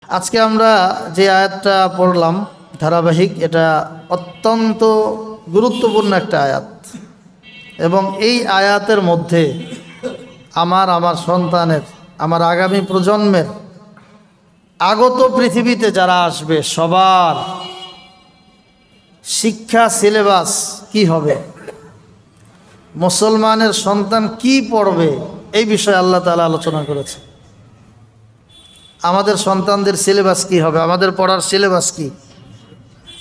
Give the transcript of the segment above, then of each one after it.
আজকে আমরা যে আয়াতটা পড়লাম ধারাবাহিক, এটা অত্যন্ত গুরুত্বপূর্ণ একটা আয়াত এবং এই আয়াতের মধ্যে আমার সন্তানের, আমার আগামী প্রজন্মের, আগত পৃথিবীতে যারা আসবে সবার শিক্ষা সিলেবাস কি হবে, মুসলমানের সন্তান কি পড়বে, এই বিষয়ে আল্লাহ তাআলা আলোচনা করেছে। আমাদের সন্তানদের সিলেবাস কি হবে, আমাদের পড়ার সিলেবাস কি,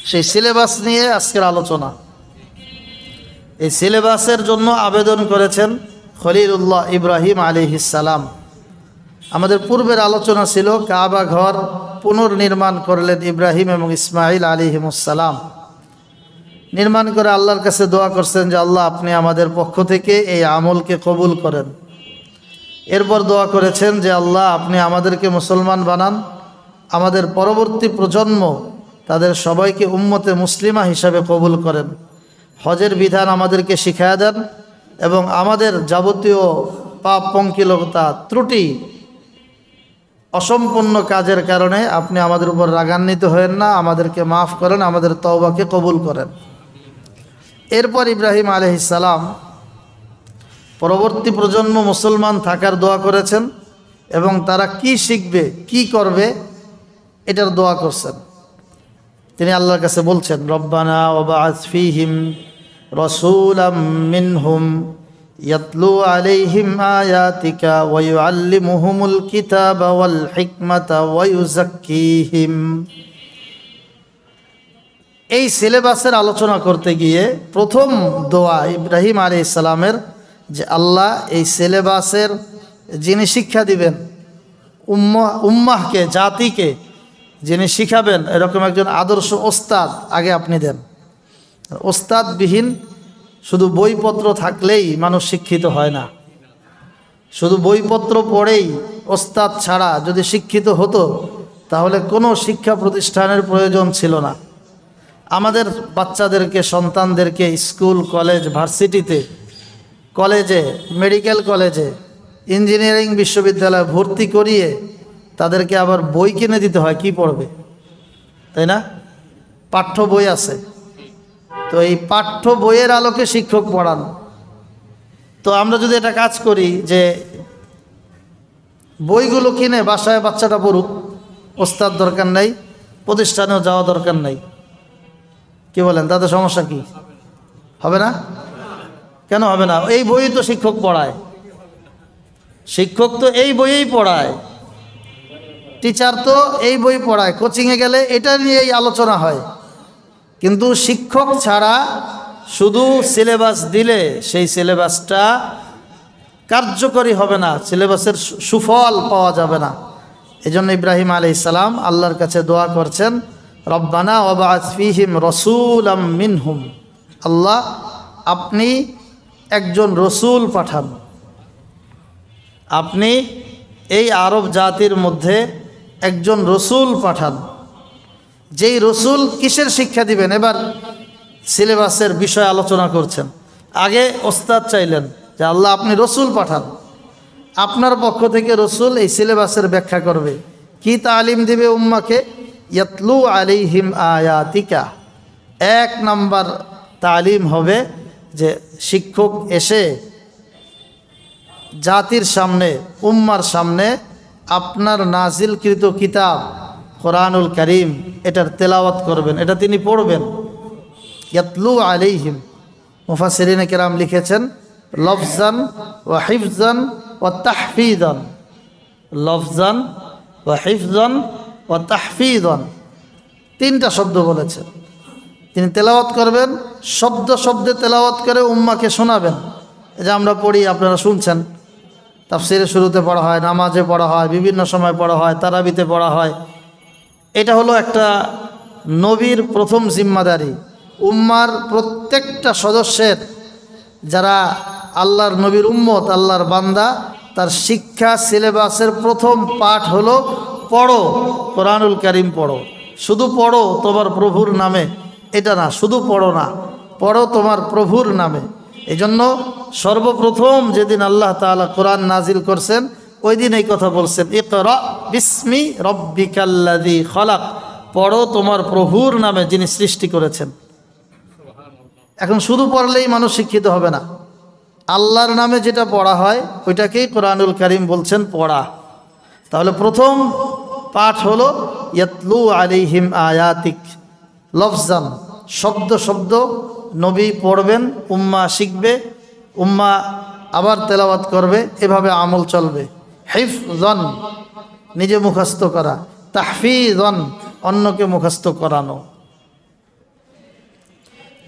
সেই সিলেবাস নিয়ে আজকের আলোচনা। এই সিলেবাসের জন্য আবেদন করেছেন খলিলুল্লাহ ইব্রাহিম আলাইহিস সালাম। আমাদের পূর্বের আলোচনা ছিল কাবা ঘর পুনর্নির্মাণ করলেন ইব্রাহিম এবং ইসমাইল আলাইহিমুস সালাম। নির্মাণ করে আল্লাহর কাছে দোয়া করছেন যে আল্লাহ আপনি আমাদের পক্ষ থেকে এই আমলকে কবুল করেন। এরপর দোয়া করেছেন যে আল্লাহ আপনি আমাদেরকে মুসলমান বানান, আমাদের পরবর্তী প্রজন্ম তাদের সবাইকে উম্মতে মুসলিমা হিসাবে কবুল করেন, হজের বিধান আমাদেরকে শিখায়া দেন এবং আমাদের যাবতীয় পাপ পঙ্কিলতা ত্রুটি অসম্পূর্ণ কাজের কারণে আপনি আমাদের উপর রাগান্বিত হয়েন না, আমাদেরকে মাফ করেন, আমাদের তওবাকে কবুল করেন। এরপর ইব্রাহিম আলাইহিস সালাম পরবর্তী প্রজন্ম মুসলমান থাকার দোয়া করেছেন এবং তারা কি শিখবে কি করবে এটার দোয়া করছেন। তিনি আল্লাহর কাছে বলছেন রব্বানা ওয়াবআস ফীহিম রাসূলাম মিনহুম ইয়াতলু আলাইহিম আয়াতিকা ওয়া ইউআল্লিমুহুমুল কিতাবা ওয়াল হিকমাতা ওয়া ইউযাক্কিহিম। এই সিলেবাসের আলোচনা করতে গিয়ে প্রথম দোয়া ইব্রাহিম আলাইহিস সালামের যে আল্লাহ এই সিলেবাসের যিনি শিক্ষা দিবেন, উম্মাহকে জাতিকে যিনি শিখাবেন, এরকম একজন আদর্শ ওস্তাদ আগে আপনি দেন। ওস্তাদবিহীন শুধু বইপত্র থাকলেই মানুষ শিক্ষিত হয় না। শুধু বইপত্র পড়েই ওস্তাদ ছাড়া যদি শিক্ষিত হতো তাহলে কোনো শিক্ষা প্রতিষ্ঠানের প্রয়োজন ছিল না। আমাদের বাচ্চাদেরকে, সন্তানদেরকে স্কুল, কলেজ, ভার্সিটিতে, কলেজে, মেডিকেল কলেজে, ইঞ্জিনিয়ারিং বিশ্ববিদ্যালয়ে ভর্তি করিয়ে তাদেরকে আবার বই কিনে দিতে হয়, কি পড়বে, তাই না? পাঠ্য বই আছে, তো এই পাঠ্য বইয়ের আলোকে শিক্ষক পড়ান। তো আমরা যদি এটা কাজ করি যে বইগুলো কিনে বাসায় বাচ্চাটা পড়ুক, ওস্তাদ দরকার নাই, প্রতিষ্ঠানেও যাওয়া দরকার নাই, কি বলেন? তাতে সমস্যা কি হবে না? কেন হবে না? এই বই তো শিক্ষক পড়ায়, শিক্ষক তো এই বইয়েই পড়ায়, টিচার তো এই বই পড়ায়, কোচিংয়ে গেলে এটা নিয়েই আলোচনা হয়। কিন্তু শিক্ষক ছাড়া শুধু সিলেবাস দিলে সেই সিলেবাসটা কার্যকরী হবে না, সিলেবাসের সুফল পাওয়া যাবে না। এজন্য ইব্রাহিম আলাইহিস সালাম আল্লাহর কাছে দোয়া করছেন রব্বানা ওয়াবআস ফীহিম রাসূলাম মিনহুম, আল্লাহ আপনি একজন রসুল পাঠান, আপনি এই আরব জাতির মধ্যে একজন রসুল পাঠান। যেই রসুল কিসের শিক্ষা দিবেন, এবার সিলেবাসের বিষয় আলোচনা করছেন। আগে ওস্তাদ চাইলেন যে আল্লাহ আপনি রসুল পাঠান, আপনার পক্ষ থেকে রসুল এই সিলেবাসের ব্যাখ্যা করবে, কি তালিম দিবে উম্মাকে, ইয়াতলু আলাইহিম আয়াতিকা। এক নাম্বার তালিম হবে যে শিক্ষক এসে জাতির সামনে, উম্মার সামনে আপনার নাজিলকৃত কিতাব কোরআনুল কারীম এটার তেলাওয়াত করবেন, এটা তিনি পড়বেন। ইয়াতলু আলাইহিম, মুফাসসিরিনে কেরাম লিখেছেন লফজান ওয়া হিফজান ওয়া তাহফিজান, লফজান ওয়া হিফজান ওয়া তাহফিজান, তিনটা শব্দ বলেছেন। তিনি তেলাওয়াত করবেন, শব্দ শব্দে তেলাওয়াত করে উম্মাকে শোনাবেন। এই যে আমরা পড়ি, আপনারা শুনছেন, তাফসীরের শুরুতে পড়া হয়, নামাজে পড়া হয়, বিভিন্ন সময় পড়া হয়, তারাবিতে পড়া হয়। এটা হলো একটা নবীর প্রথম জিম্মাদারি। উম্মার প্রত্যেকটা সদস্যের, যারা আল্লাহর নবীর উম্মত, আল্লাহর বান্দা, তার শিক্ষা সিলেবাসের প্রথম পাঠ হলো পড়ো, কোরআনুল কারীম পড়ো। শুধু পড়ো তোমার প্রভুর নামে, এটা না, শুধু পড়ো না, পড়ো তোমার প্রভুর নামে। এই জন্য সর্বপ্রথম যেদিন আল্লাহ তাআলা কোরআন নাজিল করছেন ওই দিন এই কথা বলছেন, ইকরা বিস্মি রব্বিকাল্লাযী খলাক, পড়ো তোমার প্রভুর নামে যিনি সৃষ্টি করেছেন। এখন শুধু পড়লেই মানুষ শিক্ষিত হবে না, আল্লাহর নামে যেটা পড়া হয় ওইটাকেই কোরআনুল কারীম বলছেন পড়া। তাহলে প্রথম পাঠ হলো ইয়াতলু আলাইহিম আয়াতিক, লফজান, শব্দ শব্দ নবী পড়বেন, উম্মাহ শিখবে, উম্মাহ আবার তেলাওয়াত করবে, এভাবে আমল চলবে। হিফজন, নিজে মুখস্থ করা, তাহফিজন, অন্যকে মুখস্থ করানো।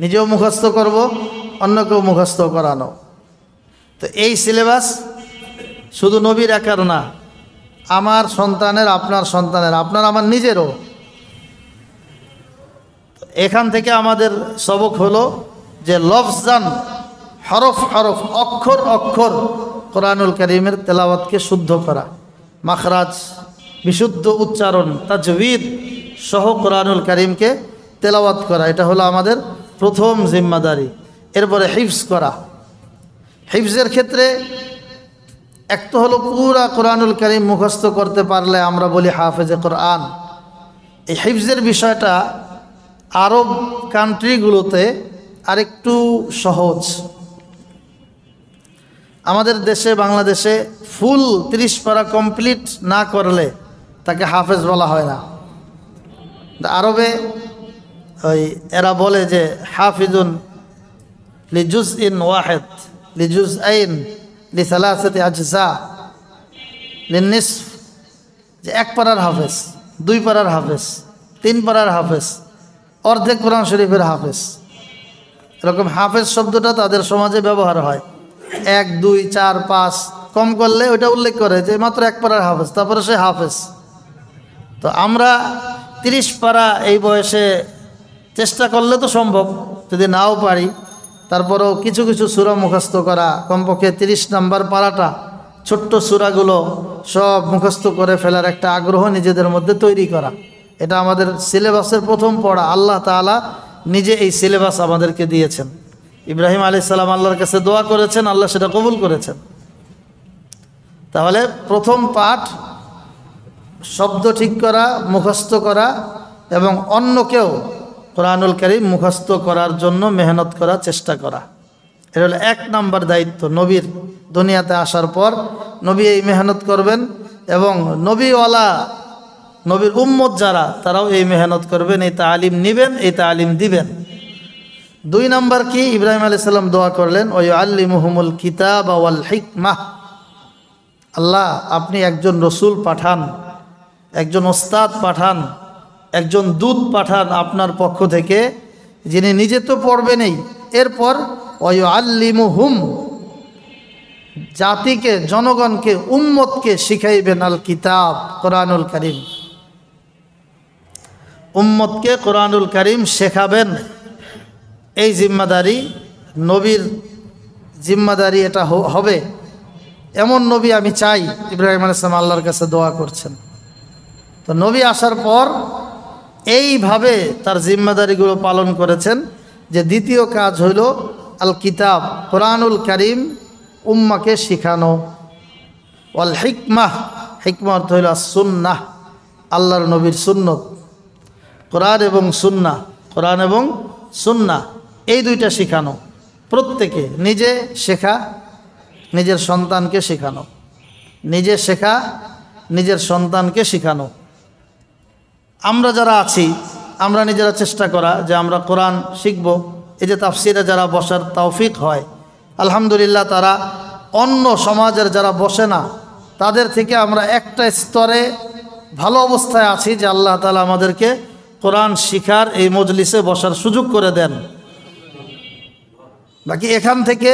নিজেও মুখস্থ করব, অন্যকেও মুখস্থ করানো। তো এই সিলেবাস শুধু নবীর একার না, আমার সন্তানের, আপনার সন্তানের, আপনার আমার নিজেরও। এখান থেকে আমাদের সবক হলো যে লফজান, হরফ হরফ, অক্ষর অক্ষর কোরআনুল কারীমের তেলাওয়াতকে শুদ্ধ করা, মাখরাজ, বিশুদ্ধ উচ্চারণ, তাজবিদ সহ কোরআনুল কারীমকে তেলাওয়াত করা, এটা হলো আমাদের প্রথম জিম্মাদারি। এরপরে হিফজ করা। হিফজের ক্ষেত্রে এক তো হলো পুরা কোরআনুল কারীম মুখস্থ করতে পারলে আমরা বলি হাফেজে কোরআন। এই হিফজের বিষয়টা আরব কান্ট্রিগুলোতে আরেকটু সহজ। আমাদের দেশে, বাংলাদেশে ফুল 30 পারা কমপ্লিট না করলে তাকে হাফেজ বলা হয় না। আরবে ওই এরা বলে যে হাফিজুন লিজুজ ইন ওয়াহেদ, লিজুজ আইন, লিসালাসাতি আজজা, লিনিসফ, যে 1 পারার হাফেজ, 2 পারার হাফেজ, 3 পারার হাফেজ, অর্ধেক কোরআন শরীফের হাফেজ। এরকম হাফেজ শব্দটা তাদের সমাজে ব্যবহার হয়। 1, 2, 4, 5 কম করলে ওইটা উল্লেখ করে যে মাত্র 1 পারার হাফেজ, তারপরে সে হাফেজ। তো আমরা 30 পারা এই বয়সে চেষ্টা করলে তো সম্ভব, যদি নাও পারি তারপরেও কিছু কিছু সূরা মুখস্থ করা, কমপক্ষে 30 নম্বর পারাটা, ছোট্ট সূরাগুলো সব মুখস্থ করে ফেলার একটা আগ্রহ নিজেদের মধ্যে তৈরি করা, এটা আমাদের সিলেবাসের প্রথম পড়া। আল্লাহ তাআলা নিজে এই সিলেবাস আমাদেরকে দিয়েছেন। ইব্রাহিম আলাইহিস সালাম আল্লাহর কাছে দোয়া করেছেন, আল্লাহ সেটা কবুল করেছেন। তাহলে প্রথম পাঠ শব্দ ঠিক করা, মুখস্থ করা এবং অন্যকেও কোরআনুল কারীম মুখস্থ করার জন্য মেহনত করা, চেষ্টা করা। এটা হলো 1 নম্বর দায়িত্ব। নবীর দুনিয়াতে আসার পর নবী এই মেহনত করবেন এবং নবীওয়ালা, নবীর উম্মত যারা, তারাও এই মেহনত করবেন, এই তালিম নেবেন, এই তালিম দিবেন। 2 নম্বর কি? ইব্রাহিম আলাইহিস সালাম দোয়া করলেন, ওয়া ইউআল্লিমুহুমুল কিতাব ওয়াল হিকমাহ। আল্লাহ, আপনি একজন রসুল পাঠান, একজন ওস্তাদ পাঠান, একজন দূত পাঠান আপনার পক্ষ থেকে, যিনি নিজে তো পড়বেনই, এরপর ওয়া ইউআল্লিমুহুম, জাতিকে, জনগণকে, উম্মতকে শিখাইবেন আল কিতাব, কোরআনুল কারীম। উম্মতকে কোরআনুল কারীম শেখাবেন। এই জিম্মাদারি, নবীর জিম্মাদারি এটা হবে। এমন নবী আমি চাই। ইব্রাহিম আলাইহিস সালাম আল্লাহর কাছে দোয়া করছেন। তো নবী আসার পর এইভাবে তার জিম্মাদারিগুলো পালন করেছেন। যে দ্বিতীয় কাজ হইল আল কিতাব, কোরআনুল কারীম উম্মাকে শিখানো। ওয়াল হিকমাহ, হিকমা অর্থ হইল সুন্নাহ, আল্লাহর নবীর সুন্নত। কোরআন এবং সুন্নাহ, কোরআন এবং সুন্নাহ এই দুইটা শিখানো। প্রত্যেকে নিজে শেখা, নিজের সন্তানকে শেখানো, নিজে শেখা, নিজের সন্তানকে শেখানো। আমরা যারা আছি, আমরা নিজেরা চেষ্টা করা যে আমরা কোরআন শিখব। এই যে তাফসিরে যারা বসার তৌফিক হয়, আলহামদুলিল্লাহ, তারা অন্য সমাজের যারা বসে না তাদের থেকে আমরা একটা স্তরে ভালো অবস্থায় আছি যে আল্লাহ তাআলা আমাদেরকে কোরআন শিখার এই মজলিসে বসার সুযোগ করে দেন। বাকি এখান থেকে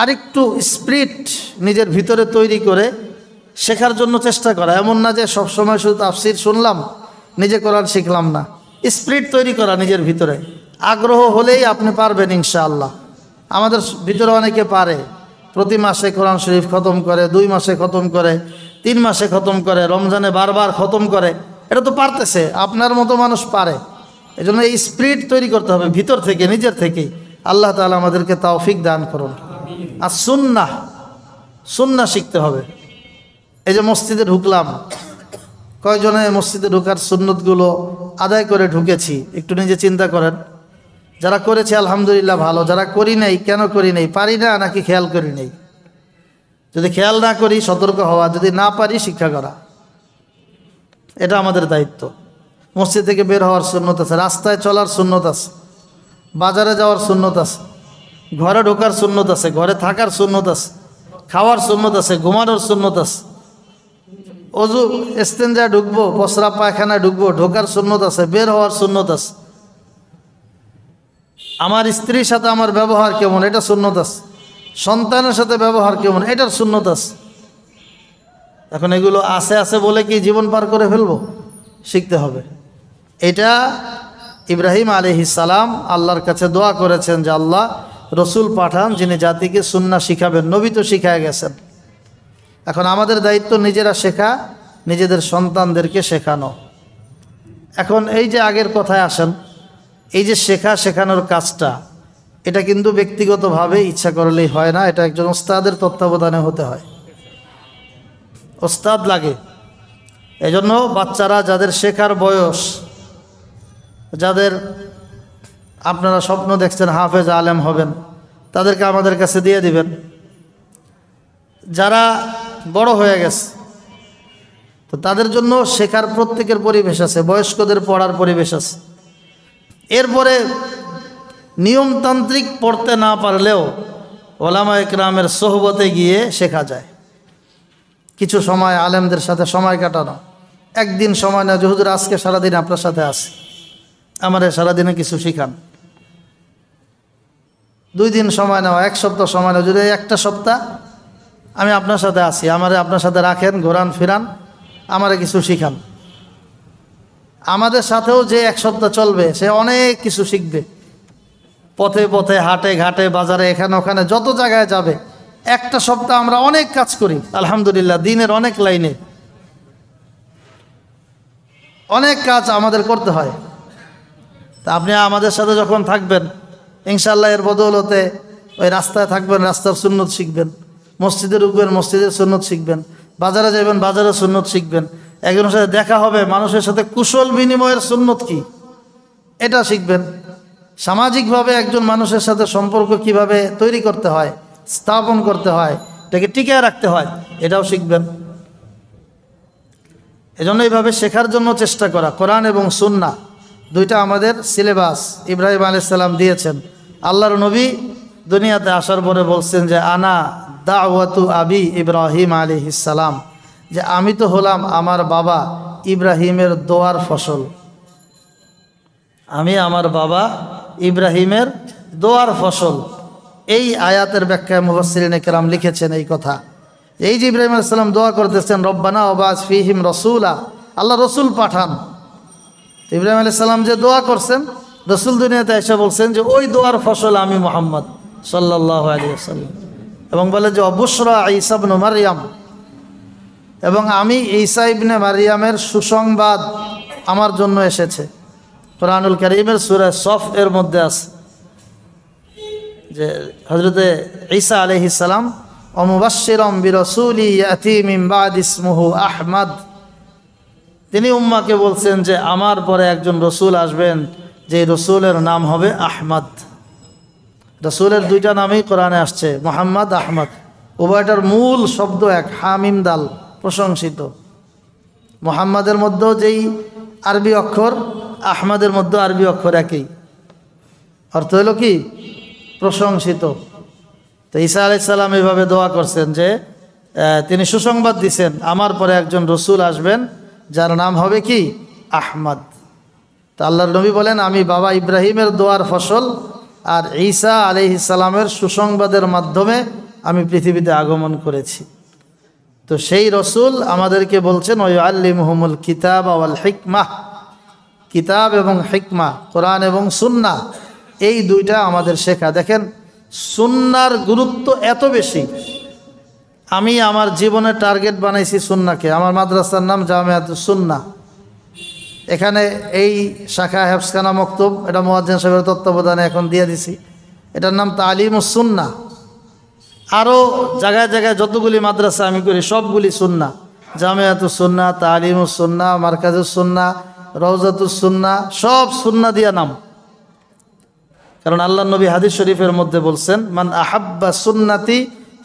আরেকটু স্পিরিট নিজের ভিতরে তৈরি করে শেখার জন্য চেষ্টা করা। এমন না যে সবসময় শুধু তাফসির শুনলাম, নিজে কোরআন শিখলাম না। স্পিরিট তৈরি করা নিজের ভিতরে, আগ্রহ হলেই আপনি পারবেন ইনশাআল্লাহ। আমাদের ভিতরে অনেকে পারে, প্রতি মাসে কোরআন শরীফ খতম করে, 2 মাসে খতম করে, 3 মাসে খতম করে, রমজানে বারবার খতম করে। এটা তো পারতেছে, আপনার মতো মানুষ পারে। এই জন্য এই স্পিরিট তৈরি করতে হবে ভিতর থেকে, নিজের থেকেই। আল্লাহ তাআলা আমাদেরকে তৌফিক দান করুন। আর সুন্নাহ, সুন্নাহ শিখতে হবে। এই যে মসজিদে ঢুকলাম, কয়জনে মসজিদে ঢুকার সুন্নতগুলো আদায় করে ঢুকেছি একটু নিজে চিন্তা করেন। যারা করেছে আলহামদুলিল্লাহ ভালো, যারা করি নাই কেন করি নাই, পারি না নাকি খেয়াল করি নাই? যদি খেয়াল না করি সতর্ক হওয়া, যদি না পারি শিক্ষা করা, এটা আমাদের দায়িত্ব। মসজিদ থেকে বের হওয়ার সুন্নত আছে, রাস্তায় চলার সুন্নত আছে, বাজারে যাওয়ার সুন্নত আছে, ঘরে ঢোকার সুন্নত আছে, ঘরে থাকার সুন্নত আছে, খাওয়ার সুন্নত আছে, ঘুমানোর সুন্নত আছে, অজু ইস্তেঞ্জা ঢুকবো, পসরা পায়খানায় ঢুকবো, ঢোকার সুন্নত আছে, বের হওয়ার সুন্নত আছে। আমার স্ত্রীর সাথে আমার ব্যবহার কেমন, এটা সুন্নত আছে। সন্তানের সাথে ব্যবহার কেমন, এটার সুন্নত আছে। এখন এগুলো আছে বলে কি জীবন পার করে ফেলবো? শিখতে হবে। এটা ইব্রাহিম আলাইহিস সালাম আল্লাহর কাছে দোয়া করেছেন যে আল্লাহ রসুল পাঠান যিনি জাতিকে সুন্নাহ শিখাবেন। নবী তো শিখায় গেছেন, এখন আমাদের দায়িত্ব নিজেরা শেখা, নিজেদের সন্তানদেরকে শেখানো। এখন এই যে আগের কথায় আসেন, এই যে শেখানোর কাজটা, এটা কিন্তু ব্যক্তিগতভাবে ইচ্ছা করলেই হয় না, এটা একজন ওস্তাদের তত্ত্বাবধানে হতে হয়, ওস্তাদ লাগে। এজন্য বাচ্চারা যাদের শেখার বয়স, যাদের আপনারা স্বপ্ন দেখছেন হাফেজ আলেম হবেন, তাদেরকে আমাদের কাছে দিয়ে দিবেন। যারা বড় হয়ে গেছে তো তাদের জন্য শেখার প্রত্যেকের পরিবেশ আছে, বয়স্কদের পড়ার পরিবেশ আছে। এরপরে নিয়মতান্ত্রিক পড়তে না পারলেও ওলামা ইকরামের সোহবতে গিয়ে শেখা যায়। কিছু সময় আলেমদের সাথে সময় কাটানো, একদিন সময় না যে হুজুর আজকে সারাদিন আপনার সাথে আসি, আমারে সারাদিনে কিছু শিখান। 2 দিন সময় নেওয়া, 1 সপ্তাহ সময় নেওয়া, যদি একটা সপ্তাহ আমি আপনার সাথে আসি, আমারে আপনার সাথে রাখেন, ঘোরান ফিরান, আমারে কিছু শিখান। আমাদের সাথেও যে 1 সপ্তাহ চলবে সে অনেক কিছু শিখবে। পথে পথে, হাটে ঘাটে, বাজারে, এখানে ওখানে যত জায়গায় যাবে, একটা সপ্তাহ আমরা অনেক কাজ করি আলহামদুলিল্লাহ, দিনের অনেক লাইনে অনেক কাজ আমাদের করতে হয়। তা আপনি আমাদের সাথে যখন থাকবেন ইনশাআল্লাহ এর বদৌলতে ওই রাস্তায় থাকবেন, রাস্তার সুন্নত শিখবেন, মসজিদে ঢুকবেন, মসজিদের সুন্নত শিখবেন, বাজারে যাবেন, বাজারের সুন্নত শিখবেন, একজনের সাথে দেখা হবে, মানুষের সাথে কুশল বিনিময়ের সুন্নত কি এটা শিখবেন। সামাজিকভাবে একজন মানুষের সাথে সম্পর্ক কিভাবে তৈরি করতে হয়, স্থাপন করতে হয়, এটাকে টিকিয়ে রাখতে হয়, এটাও শিখবেন। এজন্য এইভাবে শেখার জন্য চেষ্টা করা। কোরআন এবং সুন্নাহ দুইটা আমাদের সিলেবাস ইব্রাহিম আলাইহিস সালাম দিয়েছেন। আল্লাহর নবী দুনিয়াতে আসার পরে বলছেন যে আনা দাওয়াতু আবি ইব্রাহিম আলাইহিস সালাম, যে আমি তো হলাম আমার বাবা ইব্রাহিমের দোয়ার ফসল। আমি আমার বাবা ইব্রাহিমের দোয়ার ফসল। এই আয়াতের ব্যাখ্যায় মুফাসসিরিনে কেরাম লিখেছেন এই কথা, এই যে ইব্রাহিম আলাইহিস সালাম দোয়া করতেছেন রব্বানা ওয়াবাস ফিহিম রাসূলা, আল্লাহ রসুল পাঠান। ইব্রাহিম আলাইহিস সালাম যে দোয়া করছেন, রসুল দুনিয়াতে এসে বলছেন যে ওই দোয়ার ফসল আমি মুহাম্মদ সাল্লাল্লাহু আলাইহি ওয়াসাল্লাম। এবং বলে যে অবুশরা ঈসা ইবনে মারইয়াম, এবং আমি ঈসা ইবনে মারইয়ামের সুসংবাদ আমার জন্য এসেছে। কোরআনুল কারীমের সূরা সফ এর মধ্যে আছে যে হযরতে ঈসা আলাইহিস সালাম অমুবাশশিরাম বিরাসূলি ইয়াতি মিন বাদি ইসমুহু আহমদ, তিনি উম্মাকে বলছেন যে আমার পরে একজন রসুল আসবেন, যে রসুলের নাম হবে আহমদ। রসুলের 2টা নামই কোরআনে আসছে, মুহাম্মদ, আহমদ, উভয়টার মূল শব্দ এক, হামিম দাল, প্রশংসিত। মুহাম্মাদের মধ্যেও যেই আরবি অক্ষর, আহমদের মধ্যে আরবি অক্ষর একই, অর্থ হলো কি প্রশংসিত। তো ঈসা আলাইহিস সালাম এইভাবে দোয়া করছেন যে তিনি সুসংবাদ দিছেন আমার পরে একজন রসুল আসবেন যার নাম হবে কি আহমদ। তো আল্লাহর নবী বলেন আমি বাবা ইব্রাহিমের দোয়ার ফসল, আর ঈসা আলাইহিস সালামের সুসংবাদের মাধ্যমে আমি পৃথিবীতে আগমন করেছি। তো সেই রসুল আমাদেরকে বলছেন ওয়াল্লিমুহুমুল কিতাব ওয়াল হিকমাহ, কিতাব এবং হিকমা, কোরআন এবং সুন্নাহ, এই 2টা আমাদের শেখা। দেখেন সুন্নার গুরুত্ব এত বেশি, আমি আমার জীবনে টার্গেট বানাইছি সুন্নাহকে। আমার মাদ্রাসার নাম জামিয়াতুস সুন্নাহ, এখানে এই শাখা হেফসখানা মক্তব, এটা মুয়াজ্জিন সাহেবের তত্ত্বাবধানে এখন দিয়ে দিছি, এটার নাম তালিমুস সুন্নাহ। আরও জায়গায় জায়গায় যতগুলি মাদ্রাসা আমি করি সবগুলি সুন্নাহ, জামিয়াতুস সুন্নাহ, তালিমুস সুন্নাহ, মারকাজুস সুন্নাহ, রওজাতুস সুন্নাহ, সব সুন্নাহ দিয়া নাম। কারণ আল্লাহ নবী হাদিস শরীফের মধ্যে বলছেন, মান আহাব্বা সুন্নাতি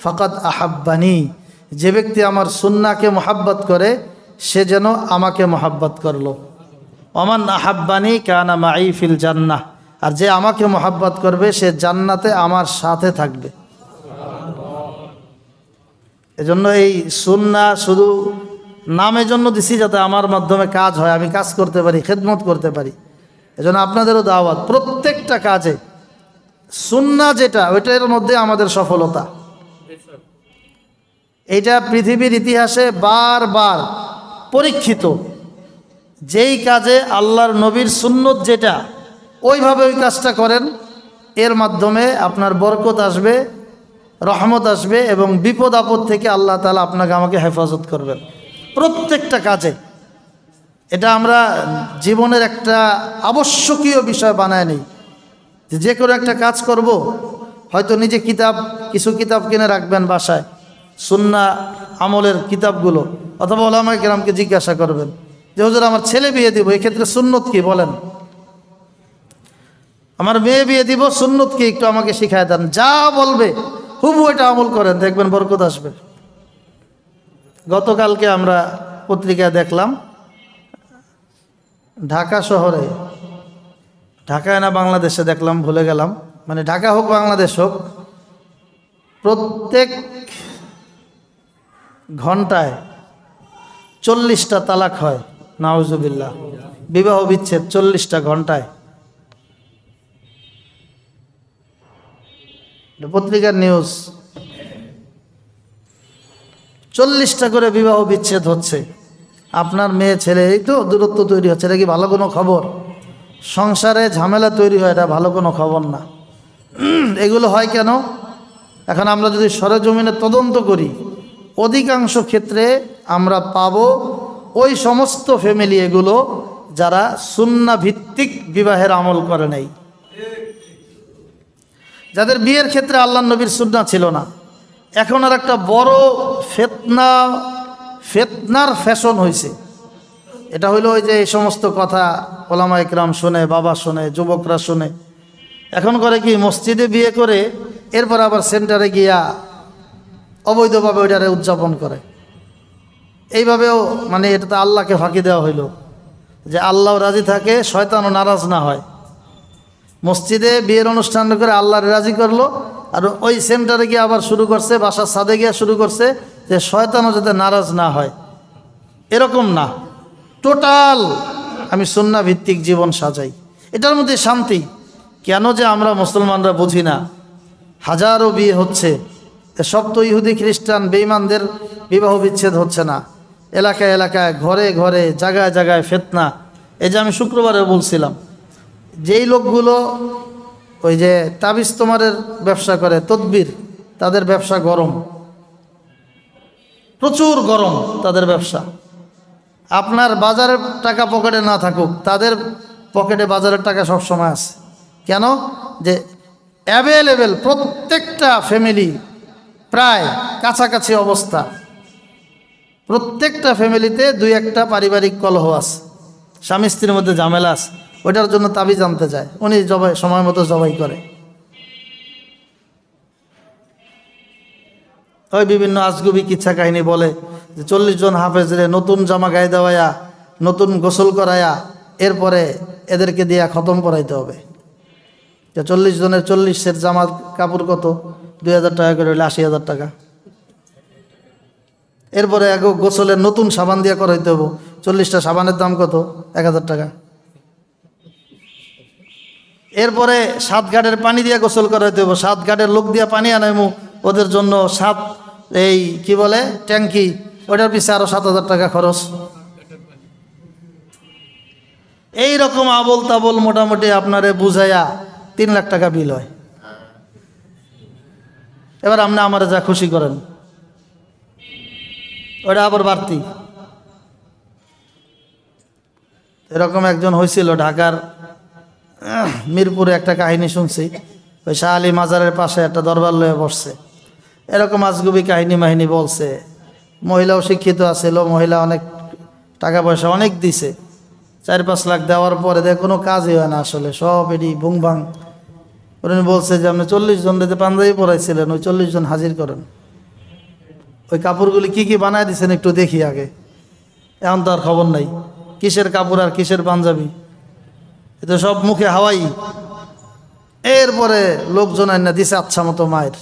ফাকাদ আহাব্বানি, যে ব্যক্তি আমার সুন্নাহকে মোহাব্বত করে সে যেন আমাকে মোহাব্বত করলো। ওমান আহাব্বানি কানা মাই ফিল জান্নাহ, আর যে আমাকে মোহাব্বত করবে সে জান্নাতে আমার সাথে থাকবে। এজন্য এই সুন্নাহ শুধু নামের জন্য দিছি যাতে আমার মাধ্যমে কাজ হয়, আমি কাজ করতে পারি, খেদমত করতে পারি। এজন্য আপনাদেরও দাওয়াত, প্রত্যেকটা কাজে সুন্নাহ যেটা ওইটার মধ্যে আমাদের সফলতা। এটা পৃথিবীর ইতিহাসে বারবার পরীক্ষিত। যেই কাজে আল্লাহর নবীর সুন্নত যেটা, ওইভাবে ওই কাজটা করেন, এর মাধ্যমে আপনার বরকত আসবে, রহমত আসবে এবং বিপদ আপদ থেকে আল্লাহ তাআলা আপনাকে আমাকে হেফাজত করবেন প্রত্যেকটা কাজে। এটা আমরা জীবনের একটা আবশ্যকীয় বিষয় বানায় নিই, যে কোনো একটা কাজ করব, হয়তো নিজে কিছু কিতাব কিনে রাখবেন বাসায়, সুন্নাহ আমলের কিতাবগুলো, অথবা ওলামায়ে কেরামকে জিজ্ঞাসা করবেন যে হুজুর আমার ছেলে বিয়ে দিব, এক্ষেত্রে সুন্নত কি বলেন, আমার মেয়ে বিয়ে দিব, সুন্নত কি একটু আমাকে শিখায় দেন। যা বলবে হুবহু এটা আমল করেন, দেখবেন বরকত আসবে। গতকালকে আমরা পত্রিকায় দেখলাম, ঢাকা শহরে, ঢাকায় না বাংলাদেশে দেখলাম, ভুলে গেলাম, মানে ঢাকা হোক বাংলাদেশ হোক, প্রত্যেক ঘন্টায় 40টা তালাক হয়। নাউজুবিল্লাহ, বিবাহ বিচ্ছেদ 40টা ঘন্টায়। পত্রিকার নিউজ, 40টা করে বিবাহ বিচ্ছেদ হচ্ছে। আপনার মেয়ে ছেলে এই তো দূরত্ব তৈরি হচ্ছে, এটা কি ভালো কোনো খবর? সংসারে ঝামেলা তৈরি হয়, এটা ভালো কোনো খবর না। এগুলো হয় কেন? এখন আমরা যদি সরেজমিনে তদন্ত করি, অধিকাংশ ক্ষেত্রে আমরা পাব ওই সমস্ত ফ্যামিলি এগুলো যারা সুন্নাহ ভিত্তিক বিবাহের আমল করে নাই, যাদের বিয়ের ক্ষেত্রে আল্লাহ নবীর সুন্নাহ ছিল না। এখন আর একটা বড় ফেতনার ফ্যাশন হয়েছে। এটা হইলো ওই যে এই সমস্ত কথা ওলামায়ে কেরাম শুনে, বাবা শুনে, যুবকরা শুনে। এখন করে কি, মসজিদে বিয়ে করে এরপর আবার সেন্টারে গিয়া অবৈধভাবে ওইটারে উদযাপন করে। এইভাবেও মানে এটাতে আল্লাহকে ফাঁকি দেওয়া হইল, যে আল্লাহ রাজি থাকে, শয়তানও নারাজ না হয়। মসজিদে বিয়ের অনুষ্ঠান করে আল্লাহর রাজি করলো, আর ওই সেন্টারে গিয়ে আবার শুরু করছে, বাসার ছাদে গিয়ে শুরু করছে যে শয়তানও যাতে নারাজ না হয়। এরকম না, টোটাল আমি সুন্নাহ ভিত্তিক জীবন সাজাই, এটার মধ্যে শান্তি। কেন যে আমরা মুসলমানরা বুঝি না, হাজারো বিয়ে হচ্ছে, সব তো ইহুদি খ্রিস্টান বেঈমানদের বিবাহ বিচ্ছেদ হচ্ছে না। এলাকায় এলাকায়, ঘরে ঘরে, জায়গায় জায়গায় ফিতনা। এই যে আমি শুক্রবারে বলছিলাম, যেই লোকগুলো ওই যে তাবিজ তোমারের ব্যবসা করে, তদবির, তাদের ব্যবসা গরম, প্রচুর গরম তাদের ব্যবসা। আপনার বাজারের টাকা পকেটে না থাকুক, তাদের পকেটে বাজারের টাকা সব সময় আছে। কেন? যে অ্যাভেলেবেল প্রত্যেকটা ফ্যামিলি, প্রায় কাছাকাছি অবস্থা, প্রত্যেকটা ফ্যামিলিতে দুই একটা পারিবারিক কলহ আছে, স্বামী স্ত্রীর মধ্যে ঝামেলা আছে, ওইটার জন্য তাবিজ আনতে যায়, উনি জবাই সময় মতো জবাই করে। ওই বিভিন্ন আজগুবি কিচ্ছা কাহিনী বলে যে 40 জন হাফেজরে নতুন জামা গায়ে দেওয়ায়া, নতুন গোসল করায়া, এরপরে এদেরকে দিয়া খতম করাইতে হবে। 40 জনের 40 সেট জামার কাপড় কত? 2000 টাকা করে হলে 80,000 টাকা। এরপরে গোসলের নতুন সাবান দিয়া করাইতে হবে, 40টা সাবানের দাম কত? 1000 টাকা। এরপরে 7 ঘাটের পানি দিয়া গোসল করাইতে হবে, 7 ঘাটের লোক দিয়া পানি আনাইমু ওদের জন্য, 7 এই কি বলে ট্যাঙ্কি, ওটার পিছিয়ে আরো 7,000 টাকা খরচ। এই রকম আবল তাবল মোটামুটি আপনারে বুঝাইয়া 3 লাখ টাকা বিল হয়। এবার আপনি আমারে যা খুশি করেন, ওটা আবার বাড়তি। এরকম একজন হয়েছিল ঢাকার মিরপুরে, একটা কাহিনী শুনছি, ওই শাহ আলী মাজারের পাশে একটা দরবার লয়ে বসছে, এরকম আজগুবি কাহিনী মাহিনী বলছে মহিলাও শিক্ষিত আছিল, মহিলা অনেক টাকা পয়সা অনেক দিছে, 4-5 লাখ দেওয়ার পরে দেখ কোনো কাজই হয় না, আসলে সব এটি ভুং ভাং। উনি বলছে যে আপনি 40 জন দিতে পাঞ্জাবি পরাইছিলেন, ওই 40 জন হাজির করেন, ওই কাপড়গুলি কি কি বানায় দিচ্ছেন একটু দেখি আগে। এখন তো আর খবর নাই কিসের কাপড় আর কিসের পাঞ্জাবি, এটা সব মুখে হাওয়াই। এরপরে লোকজন আইনা দিছে আচ্ছা মতো মায়ের।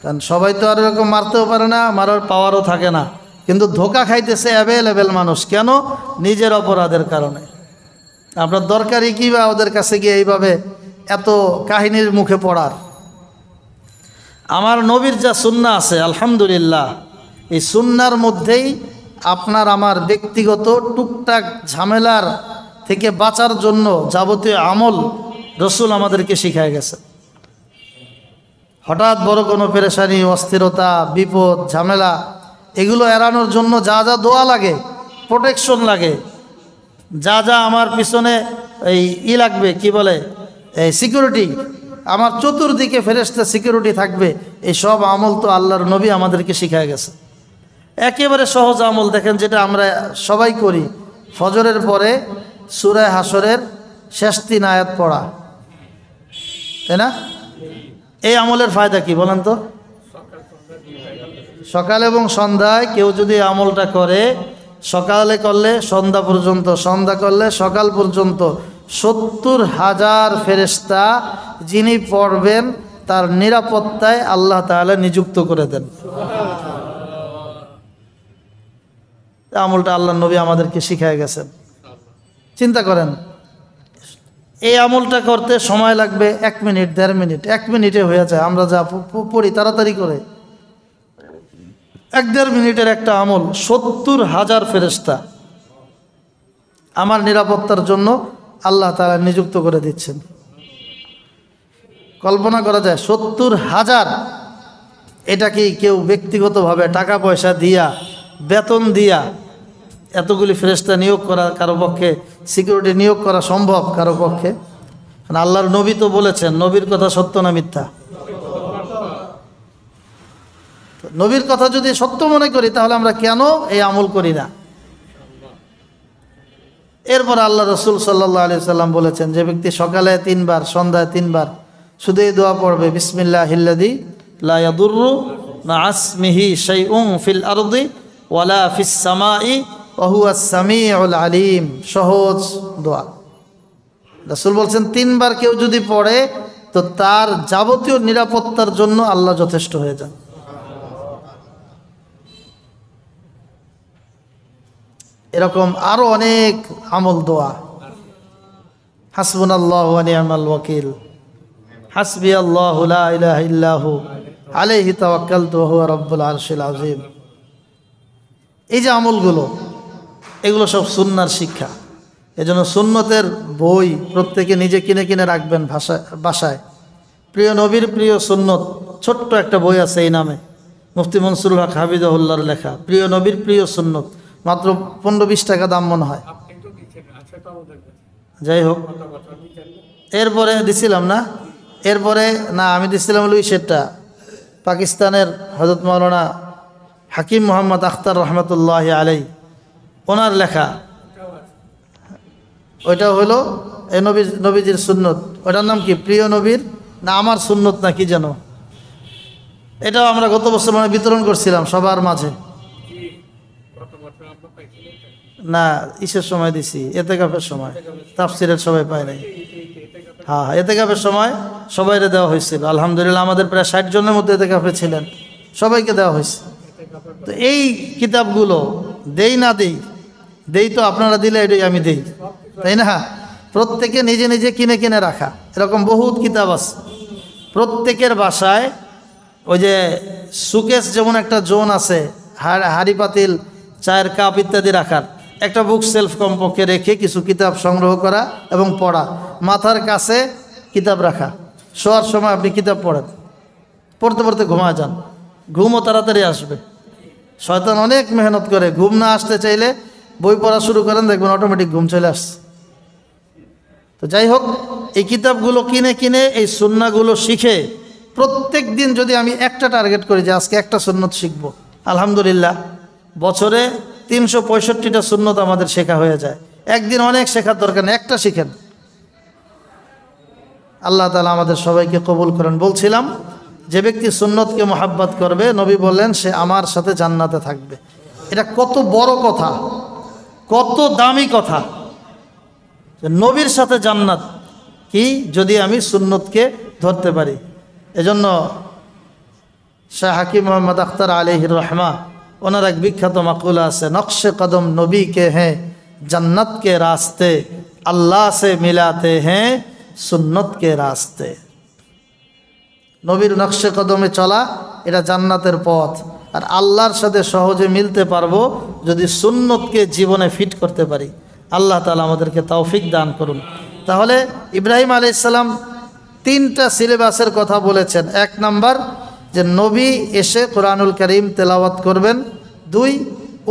কারণ সবাই তো আর এরকম মারতেও পারে না, মারার পাওয়ারও থাকে না, কিন্তু ধোকা খাইতেছে অ্যাভেলেবেল মানুষ। কেন? নিজের অপরাধের কারণে। আপনার দরকারই কি বা ওদের কাছে গিয়ে এইভাবে এত কাহিনীর মুখে পড়ার? আমার নবীর যা সুন্নাহ আছে আলহামদুলিল্লাহ, এই সুন্নাহর মধ্যেই আপনার আমার ব্যক্তিগত টুকটাক ঝামেলার থেকে বাঁচার জন্য যাবতীয় আমল রসুল আমাদেরকে শিখায় গেছে। হঠাৎ বড় কোনো পেরেশানি, অস্থিরতা, বিপদ, ঝামেলা এগুলো এড়ানোর জন্য যা যা দোয়া লাগে, প্রোটেকশন লাগে, যা যা আমার পিছনে এই লাগবে, কি বলে, এই সিকিউরিটি, আমার চতুর্দিকে ফেরেশতা সিকিউরিটি থাকবে, এই সব আমল তো আল্লাহর নবী আমাদেরকে শিখায় গেছে। একেবারে সহজ আমল দেখেন, যেটা আমরা সবাই করি, ফজরের পরে সূরা হাসরের শেষ 3 আয়াত পড়া, তাই না? এই আমলের ফায়দা কি বলেন তো? সকাল এবং সন্ধ্যায় কেউ যদি আমলটা করে, সকালে করলে সন্ধ্যা পর্যন্ত, সন্ধ্যা করলে সকাল পর্যন্ত 70,000 ফেরেশতা যিনি পড়বেন তার নিরাপত্তায় আল্লাহ তাআলা নিযুক্ত করে দেন। আমলটা আল্লাহ নবী আমাদেরকে শিখায় গেছেন। চিন্তা করেন, এই আমলটা করতে সময় লাগবে 1 মিনিট 1.5 মিনিট, 1 মিনিটে হয়ে যায়। আমরা যা পড়ি তাড়াতাড়ি করে, 1-1.5 মিনিটের একটা আমল 70,000 ফেরেশতা আমার নিরাপত্তার জন্য আল্লাহ তাআলা নিযুক্ত করে দিচ্ছেন। কল্পনা করা যায় 70,000। এটা কি কেউ ব্যক্তিগতভাবে টাকা পয়সা দিয়া, বেতন দিয়া এতগুলি ফেরেশতা নিয়োগ করা কারো পক্ষে, সিকিউরিটি নিয়োগ করা সম্ভব কারো পক্ষে? আল্লাহর নবী তো বলেছেন, নবীর কথা সত্য না মিথ্যা? নবীর কথা যদি সত্য মনে করি তাহলে আমরা কেন এই আমল করি না? এরপর আল্লাহ রসুল সাল্লাল্লাহু আলাইহি সাল্লাম বলেছেন, যে ব্যক্তি সকালে 3 বার, সন্ধ্যায় 3 বার শুধু এই দোয়া পড়বে, বিসমিল্লাহিল্লাযী লা ইয়াদুররু মা ইসমিহি শাইউন ফিল আরদি ওয়ালা ফিস সামাই ওয়া হুয়াস সামিউল আলিম। সহজ দোয়া। রাসূল বলছেন 3 বার কেউ যদি পড়ে তো তার যাবতীয় নিরাপত্তার জন্য আল্লাহ যথেষ্ট হয়ে যান। এরকম আরো অনেক আমল দোয়া, হাসবুনাল্লাহু ওয়া নি'মাল ওয়াকিল, হাসবিয়াল্লাহু লা ইলাহা ইল্লাহু আলাইহি তাওয়াক্কালতু ওয়া হুয়া রাব্বুল আরশিল আযীম। এই যে আমলগুলো, এগুলো সব সুন্নাহর শিক্ষা। এজন্য সুন্নতের বই প্রত্যেকে নিজে কিনে কিনে রাখবেন বাসায়। প্রিয় নবীর প্রিয় সুন্নত, ছোট্ট একটা বই আছে এই নামে, মুফতি মনসুরুল হক হাফিজাহুল্লাহর লেখা, প্রিয় নবীর প্রিয় সুন্নত। মাত্র 15-20 টাকা দাম মনে হয়। যাই হোক, এরপরে দিছিলাম না, এরপরে না আমি দিছিলাম ওই সেটটা, পাকিস্তানের হযরত মাওলানা হাকিম মোহাম্মদ আখতার রহমতুল্লাহ আলাই, ওনার লেখা। ওইটা হলো এই নবীজির সুন্নত। ওটার নাম কি? প্রিয় নবীর না আমার সুন্নত না কি যেন। এটাও আমরা গত বছর মানে বিতরণ করছিলাম সবার মাঝে। না, ইসের সময় দিছি, এতেকাফের সময়, তাফসিরের সবাই পায় নাই। হ্যাঁ, এতেকাফের সময় সবাইরে দেওয়া হয়েছিল। আলহামদুলিল্লাহ আমাদের প্রায় 60 জনের মধ্যে এতেকাফে ছিলেন, সবাইকে দেওয়া হয়েছে। তো এই কিতাবগুলো দেই না দেই তো আপনারা দিলে এটাই আমি দেই, তাই না? প্রত্যেকে নিজে নিজে কিনে কিনে রাখা, এরকম বহুত কিতাব আছে প্রত্যেকের বাসায়। ওই যে সুকেস যেমন একটা জোন আছে, হাঁড়ি পাতিল, চায়ের কাপ ইত্যাদি রাখার, একটা বুক সেলফ কমপক্ষে রেখে কিছু কিতাব সংগ্রহ করা এবং পড়া, মাথার কাছে কিতাব রাখা। শোয়ার সময় আপনি কিতাব পড়েন, পড়তে পড়তে ঘুমায় যান, ঘুমও তাড়াতাড়ি আসবে। শয়তান অনেক মেহনত করে, ঘুম না আসতে চাইলে বই পড়া শুরু করেন, দেখবেন অটোমেটিক ঘুম চলে আসছে। তো যাই হোক, এই কিতাবগুলো কিনে কিনে এই সুন্নাহগুলো শিখে প্রত্যেক দিন যদি আমি একটা টার্গেট করি যে আজকে একটা সুন্নত শিখবো, আলহামদুলিল্লাহ বছরে 365টা সুন্নত আমাদের শেখা হয়ে যায়। একদিন অনেক শেখার দরকার নেই, একটা শিখেন। আল্লাহ তাআলা আমাদের সবাইকে কবুল করেন। বলছিলাম যে ব্যক্তি সুন্নতকে মোহাব্বত করবে, নবী বললেন সে আমার সাথে জান্নাতে থাকবে। এটা কত বড় কথা, কত দামি কথা। নবীর সাথে জান্নাত কি, যদি আমি সুন্নতকে ধরতে পারি। এজন্য শাহ হাকিম মোহাম্মদ আখতার আলাইহির রহমা, ওনার এক বিখ্যাত মাকুলা আছে, নকশে কদম নবী কে হ্যাঁ जन्नत के रास्ते, अल्लाह से मिलाते हैं सुन्नत के रास्ते। নবীর নকশে কদমে চলা এটা জান্নাতের পথ, আর আল্লাহর সাথে সহজে মিলতে পারবো যদি সুন্নতকে জীবনে ফিট করতে পারি। আল্লাহ তাআলা আমাদেরকে তৌফিক দান করুন। তাহলে ইব্রাহিম আলাইহিস সালাম 3টা সিলেবাসের কথা বলেছেন। 1 নাম্বার যে নবী এসে কোরআনুল কারীম তেলাওয়াত করবেন। 2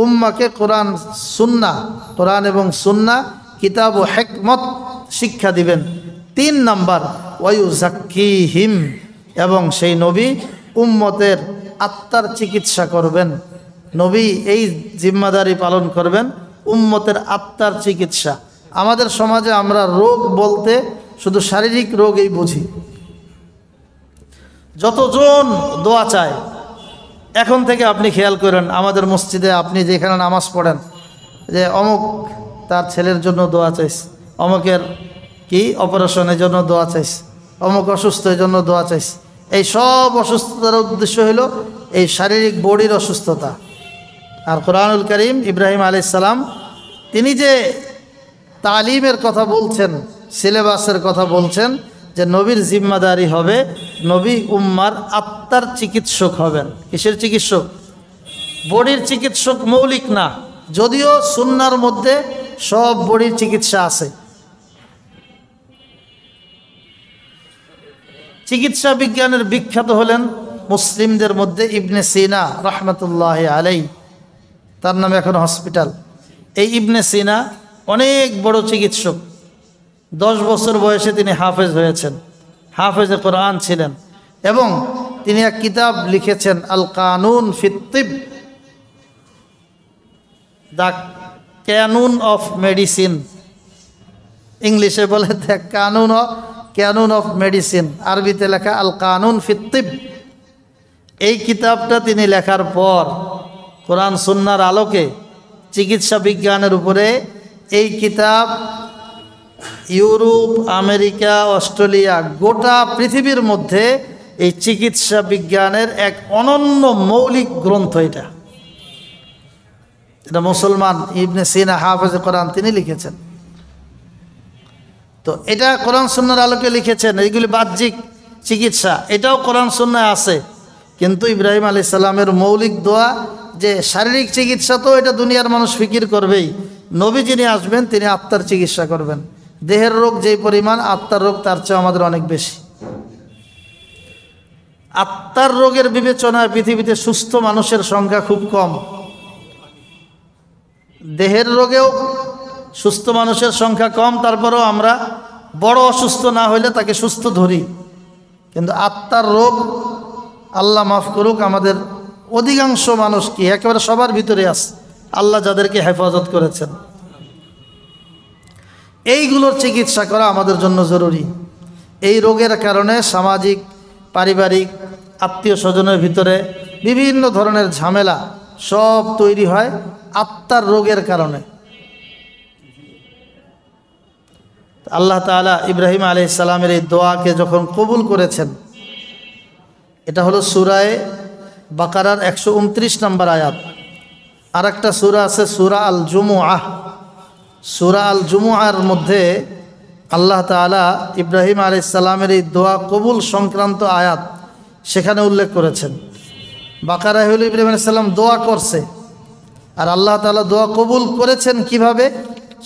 উম্মাকে কোরআন সুন্নাহ, কোরআন এবং সুন্নাহ, কিতাব ও হিকমত শিক্ষা দিবেন। 3 নাম্বার ওয়ায়ুযাক্কিহিম, এবং সেই নবী উম্মতের আত্মার চিকিৎসা করবেন। নবী এই জিম্মাদারি পালন করবেন, উম্মতের আত্মার চিকিৎসা। আমাদের সমাজে আমরা রোগ বলতে শুধু শারীরিক রোগই বুঝি। যতজন দোয়া চায়, এখন থেকে আপনি খেয়াল করেন আমাদের মসজিদে আপনি যেখানে নামাজ পড়েন, যে অমুক তার ছেলের জন্য দোয়া চাইছে, অমুকের কি অপারেশনের জন্য দোয়া চাইছে, অমুক অসুস্থের জন্য দোয়া চাইছে। এই সব অসুস্থতার উদ্দেশ্য হলো এই শারীরিক বডির অসুস্থতা। আর কোরআনুল কারীম ইব্রাহিম আলাইহিস সালাম তিনি যে তালিমের কথা বলছেন, সিলেবাসের কথা বলছেন, যে নবীর জিম্মাদারি হবে নবী উম্মার আত্মার চিকিৎসক হবেন। কিসের চিকিৎসক? বডির চিকিৎসক মৌলিক না, যদিও সুন্নাহর মধ্যে সব বডির চিকিৎসা আছে। চিকিৎসা বিজ্ঞানের বিখ্যাত হলেন মুসলিমদের মধ্যে ইবনে সিনা রহমতুল্লাহ আলাইহি, তার নামে এখন হসপিটাল। এই ইবনে সিনা অনেক বড় চিকিৎসক। 10 বছর বয়সে তিনি হাফেজ হয়েছেন, হাফেজে কোরআন ছিলেন, এবং তিনি এক কিতাব লিখেছেন আল কানুন ফিত তিব, দ্য ক্যানুন অফ মেডিসিন। ইংলিশে বলে দ্য ক্যানুন অফ মেডিসিন, আরবিতে লেখা আল কানুন ফিত তিব। এই কিতাবটা তিনি লেখার পর কোরআন সুন্নাহর আলোকে চিকিৎসা বিজ্ঞানের উপরে এই কিতাব ইউরোপ, আমেরিকা, অস্ট্রেলিয়া, গোটা পৃথিবীর মধ্যে এই চিকিৎসা বিজ্ঞানের এক অনন্য মৌলিক গ্রন্থ। এটা মুসলমান ইবনে সিনা হাফেজে কোরআন তিনি লিখেছেন। তো এটা কোরআন সুন্নাহর আলোকে লিখেছেন। এইগুলি বাহ্যিক চিকিৎসা, এটাও কোরআন সুন্নাহয় আছে। কিন্তু ইব্রাহিম আলাইহিস সালামের মৌলিক দোয়া যে শারীরিক চিকিৎসা, তো এটা দুনিয়ার মানুষ ফিকির করবেই। নবী যিনি আসবেন তিনি আত্মার চিকিৎসা করবেন। দেহের রোগ যেই পরিমাণ, আত্মার রোগ তার চেয়ে আমাদের অনেক বেশি। আত্মার রোগের বিবেচনায় পৃথিবীতে সুস্থ মানুষের সংখ্যা খুব কম। দেহের রোগেও সুস্থ মানুষের সংখ্যা কম, তারপরেও আমরা বড় অসুস্থ না হইলে তাকে সুস্থ ধরি। কিন্তু আত্মার রোগ আল্লাহ মাফ করুক, আমাদের অধিকাংশ মানুষ কি একেবারে সবার ভিতরে আছে, আল্লাহ যাদেরকে হেফাজত করেছেন। এইগুলোর চিকিৎসা করা আমাদের জন্য জরুরি। এই রোগের কারণে সামাজিক, পারিবারিক, আত্মীয় স্বজনের ভিতরে বিভিন্ন ধরনের ঝামেলা সব তৈরি হয় আত্মার রোগের কারণে। আল্লাহ তাআলা ইব্রাহিম আলাইহিস সালামের এই দোয়াকে যখন কবুল করেছেন, এটা হলো সূরায়ে বাকারার 129 নম্বর আয়াত। আর একটা সূরা আছে সূরা আল জুমুআহ। সূরা আল জুমুআর মধ্যে আল্লাহ তাআলা ইব্রাহিম আলাইহিস সালামের এই দোয়া কবুল সংক্রান্ত আয়াত সেখানে উল্লেখ করেছেন। বাকারায় হলো ইব্রাহিম আলাইহিস সালাম দোয়া করছে, আর আল্লাহ তাআলা দোয়া কবুল করেছেন কিভাবে,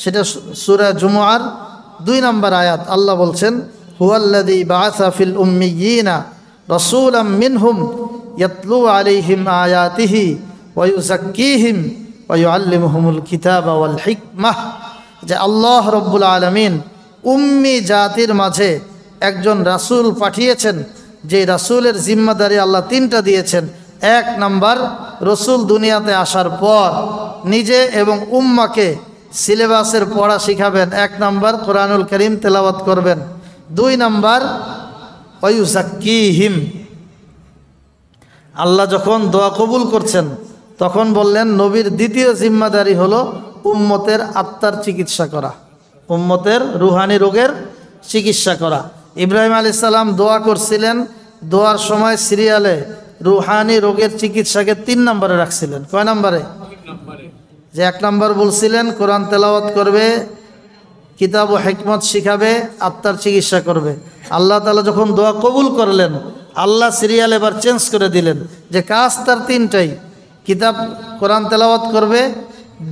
সেটা সূরা জুমুআর 2 নম্বর আয়াত। আল্লাহ বলছেন, হুয়াল্লাযী বাআসা ফিল উম্মিয়িনা রাসূলাম মিনহুম ইয়াতলু আলাইহিম আয়াতিহি ওয়া ইউযাক্কিহিম ওয়া ইউআল্লিমুহুমুল কিতাবা ওয়াল হিকমাহ। যে আল্লাহ রাব্বুল আলামিন উম্মি জাতির মাঝে একজন রাসূল পাঠিয়েছেন, যে রাসূলের জিম্মাদারি আল্লাহ তিনটা দিয়েছেন। এক নাম্বার, রসুল দুনিয়াতে আসার পর নিজে এবং উম্মাকে সিলেবাসের পড়া শিখাবেন। এক নাম্বার, কোরআনুল কারীম তেলাওয়াত করবেন। দুই নাম্বার, ওয়ায়ুযাক্কিহিম, আল্লাহ যখন দোয়া কবুল করছেন তখন বললেন নবীর দ্বিতীয় জিম্মাদারি হলো উম্মতের আত্মার চিকিৎসা করা, উম্মতের রুহানি রোগের চিকিৎসা করা। ইব্রাহিম আলাইহিস সালাম দোয়া করছিলেন, দোয়ার সময় সিরিয়ালে রুহানি রোগের চিকিৎসাকে 3 নম্বরে রাখছিলেন। কয় নম্বরে? যে 1 নম্বর বলছিলেন কোরআন তেলাওয়াত করবে, কিতাব ও হিকমত শিখাবে, আত্মার চিকিৎসা করবে। আল্লাহ তাআলা যখন দোয়া কবুল করলেন, আল্লাহ সিরিয়াল এবার চেঞ্জ করে দিলেন যে কাজ তার 3টাই, কিতাব কোরআন তেলাওয়াত করবে।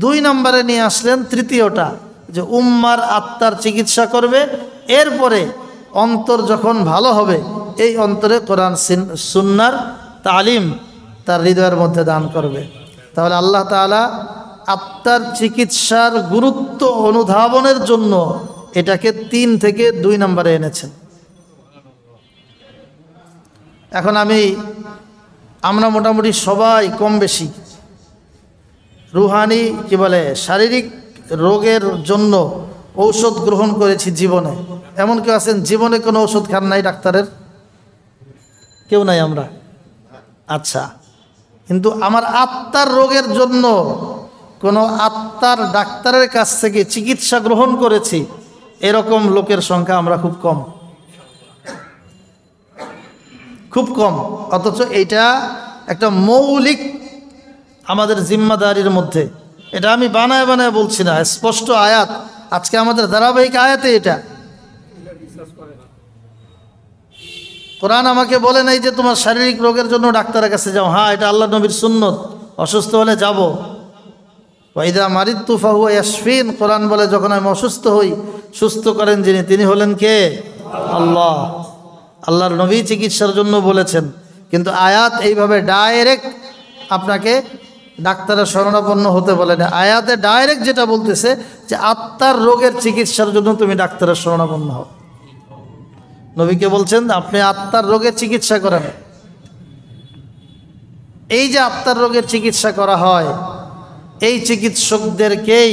2 নম্বরে নিয়ে আসলেন তৃতীয়টা, যে উম্মার আত্মার চিকিৎসা করবে। এরপরে অন্তর যখন ভালো হবে, এই অন্তরে কোরআন সুন্নাহর তালিম তার হৃদয়ের মধ্যে দান করবে। তাহলে আল্লাহ তাআলা আত্মার চিকিৎসার গুরুত্ব অনুধাবনের জন্য এটাকে 3 থেকে 2 নম্বরে এনেছেন। এখন আমরা মোটামুটি সবাই কম বেশি রুহানি কি বলে শারীরিক রোগের জন্য ঔষধ গ্রহণ করেছি জীবনে। এমন কেউ আছেন জীবনে কোনো ওষুধ খান নাই ডাক্তারের? কেউ নাই আমরা। আচ্ছা, কিন্তু আমার আত্মার রোগের জন্য কোনো আত্মার ডাক্তারের কাছ থেকে চিকিৎসা গ্রহণ করেছি, এরকম লোকের সংখ্যা আমরা খুব কম, খুব কম। অথচ এটা একটা মৌলিক আমাদের জিম্মাদারির মধ্যে। এটা আমি বানায় বানায় বলছি না, স্পষ্ট আয়াত, আজকে আমাদের ধারাবাহিক আয়াতে এটা। কোরআন আমাকে বলে নাই যে তোমার শারীরিক রোগের জন্য ডাক্তারের কাছে যাও। হ্যাঁ, এটা আল্লাহ নবীর সুন্নত, অসুস্থ হলে যাব। ওয়াইদা মারিদতু ফাহুয়া ইয়াশফিন, কোরআন বলে যখন আমি অসুস্থ হই সুস্থ করেন যিনি, তিনি হলেন কে? আল্লাহ। আল্লাহর নবী চিকিৎসার জন্য বলেছেন, কিন্তু আয়াত এইভাবে ডাইরেক্ট আপনাকে ডাক্তারের শরণাপন্ন হতে বলে না। আয়াতে ডাইরেক্ট যেটা বলতেছে যে আত্মার রোগের চিকিৎসার জন্য তুমি ডাক্তারের শরণাপন্ন হও। নবীকে বলছেন আপনি আত্মার রোগের চিকিৎসা করেন। এই যে আত্মার রোগের চিকিৎসা করা হয়, এই চিকিৎসকদেরকেই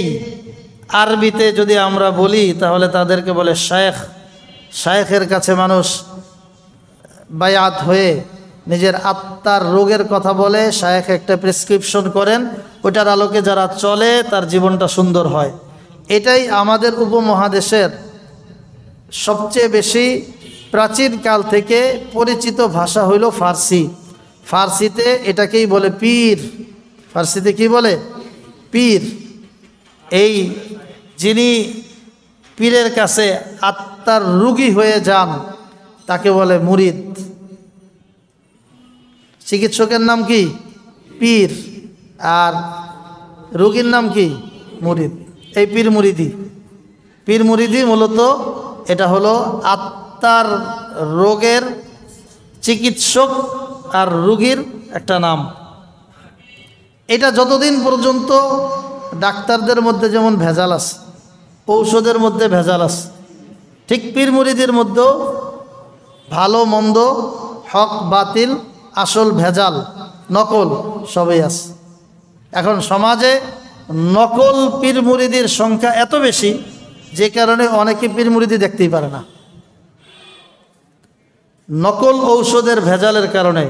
আরবিতে যদি আমরা বলি তাহলে তাদেরকে বলে শায়েখ। শায়েখের কাছে মানুষ বায়াত হয়ে নিজের আত্মার রোগের কথা বলে, শায়েখ একটা প্রেসক্রিপশন করেন, ওটার আলোকে যারা চলে তার জীবনটা সুন্দর হয়। এটাই আমাদের উপমহাদেশের সবচেয়ে বেশি প্রাচীনকাল থেকে পরিচিত ভাষা হইল ফার্সি। ফার্সিতে এটাকেই বলে পীর। ফার্সিতে কি বলে? পীর। এই যিনি পীরের কাছে আত্মার রোগী হয়ে যান তাকে বলে মুরিদ। চিকিৎসকের নাম কি? পীর। আর রোগীর নাম কি? মুরিদ। এই পীর মুরিদি, পীর মুরিদি মূলত এটা হলো আত্মার রোগের চিকিৎসক আর রোগীর একটা নাম। এটা যতদিন পর্যন্ত ডাক্তারদের মধ্যে যেমন ভেজাল আছে, ঔষধের মধ্যে ভেজাল আছে, ঠিক পীর মুরিদির মধ্যেও ভালো মন্দ, হক বাতিল, আসল ভেজাল, নকল সবই আছে। এখন সমাজে নকল পীর মুরিদির সংখ্যা এত বেশি যে কারণে অনেকে পীর মুরিদি দেখতেই পারে না। নকল ঔষধের ভেজালের কারণে,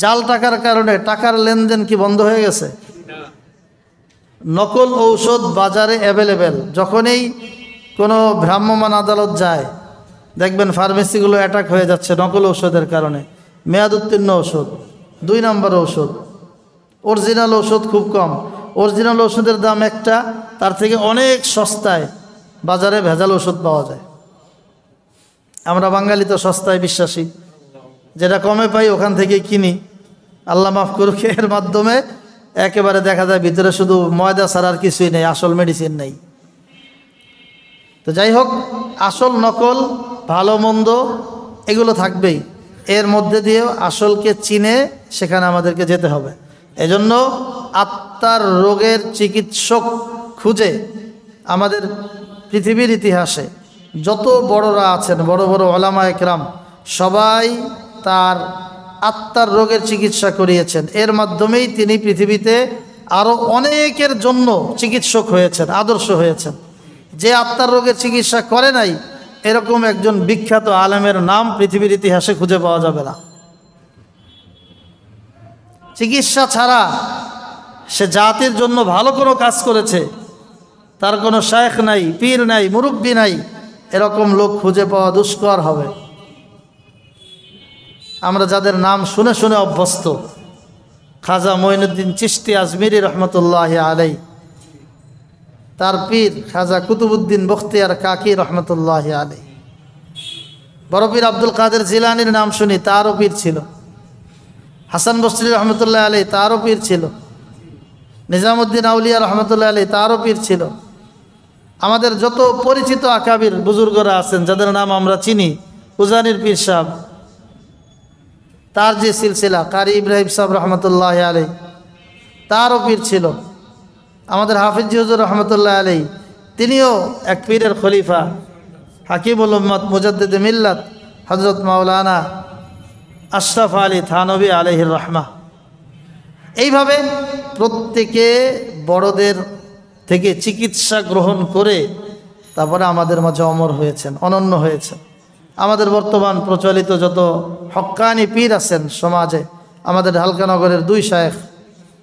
জাল টাকার কারণে টাকার লেনদেন কি বন্ধ হয়ে গেছে? নকল ঔষধ বাজারে অ্যাভেলেবেল। যখনই কোনো ভ্রাম্যমাণ আদালত যায় দেখবেন ফার্মেসিগুলো অ্যাটাক হয়ে যাচ্ছে নকল ঔষধের কারণে। মেয়াদ উত্তীর্ণ ঔষধ, 2 নম্বর ঔষধ, অরিজিনাল ঔষধ খুব কম। অরিজিনাল ঔষধের দাম একটা, তার থেকে অনেক সস্তায় বাজারে ভেজাল ওষুধ পাওয়া যায়। আমরা বাঙালি তো সস্তায় বিশ্বাসী, যেটা কমে পাই ওখান থেকে কিনি। আল্লাহ মাফ করুক, এর মাধ্যমে একেবারে দেখা যায় ভিতরে শুধু ময়দা ছাড়া আর কিছুই নেই, আসল মেডিসিন নেই। তো যাই হোক, আসল নকল ভালো মন্দ এগুলো থাকবেই, এর মধ্যে দিয়েও আসলকে চিনে সেখানে আমাদেরকে যেতে হবে। এজন্য আত্মার রোগের চিকিৎসক খুঁজে আমাদের পৃথিবীর ইতিহাসে যত বড়রা আছেন, বড় বড় ওলামা একরাম, সবাই তার আত্মার রোগের চিকিৎসা করিয়েছেন। এর মাধ্যমেই তিনি পৃথিবীতে আরও অনেকের জন্য চিকিৎসক হয়েছেন, আদর্শ হয়েছেন। যে আত্মার রোগের চিকিৎসা করে নাই এরকম একজন বিখ্যাত আলেমের নাম পৃথিবীর ইতিহাসে খুঁজে পাওয়া যাবে না। চিকিৎসা ছাড়া সে জাতির জন্য ভালো কোনো কাজ করেছে, তার কোনো শায়েখ নাই, পীর নাই, মুরব্বী নাই, এরকম লোক খুঁজে পাওয়া দুষ্কর হবে। আমরা যাদের নাম শুনে শুনে অভ্যস্ত, খাজা মঈনুদ্দিন চিশতি আজমিরি রহমতুল্লাহ আলাই, তার পীর খাজা কুতুবুদ্দিন বখতিয়ার কাকি রহমতুল্লাহ আলাই, বড় পীর আব্দুল কাদের জিলানির নাম শুনি, তারও পীর ছিল। হাসান বসরি রহমতুল্লাহ আলাই, তারও পীর ছিল। নিজামুদ্দিন আউলিয়া রহমতুল্লাহ আলাই, তারও পীর ছিল। আমাদের যত পরিচিত আকাবির বুজুর্গরা আছেন যাদের নাম আমরা চিনি, উজানির পীর সাহেব, তার যে সিলসিলা কারি ইব্রাহিম সাহেব রহমতুল্লাহ আলাই, তারও পীর ছিল। আমাদের হাফিজ হুজুর রহমতুল্লাহ আলাই, তিনিও এক পীরের খলিফা, হাকিমুল উম্মত মুজাদ্দিদে মিল্লাত হযরত মাওলানা আশরাফ আলী থানভী আলাইহির রহমা। এইভাবে প্রত্যেকে বড়দের থেকে চিকিৎসা গ্রহণ করে তারপরে আমাদের মাঝে অমর হয়েছেন, অনন্য হয়েছেন। আমাদের বর্তমান প্রচলিত যত হক্কানি পীর আছেন সমাজে, আমাদের ঢালকানগরের দুই শায়েখ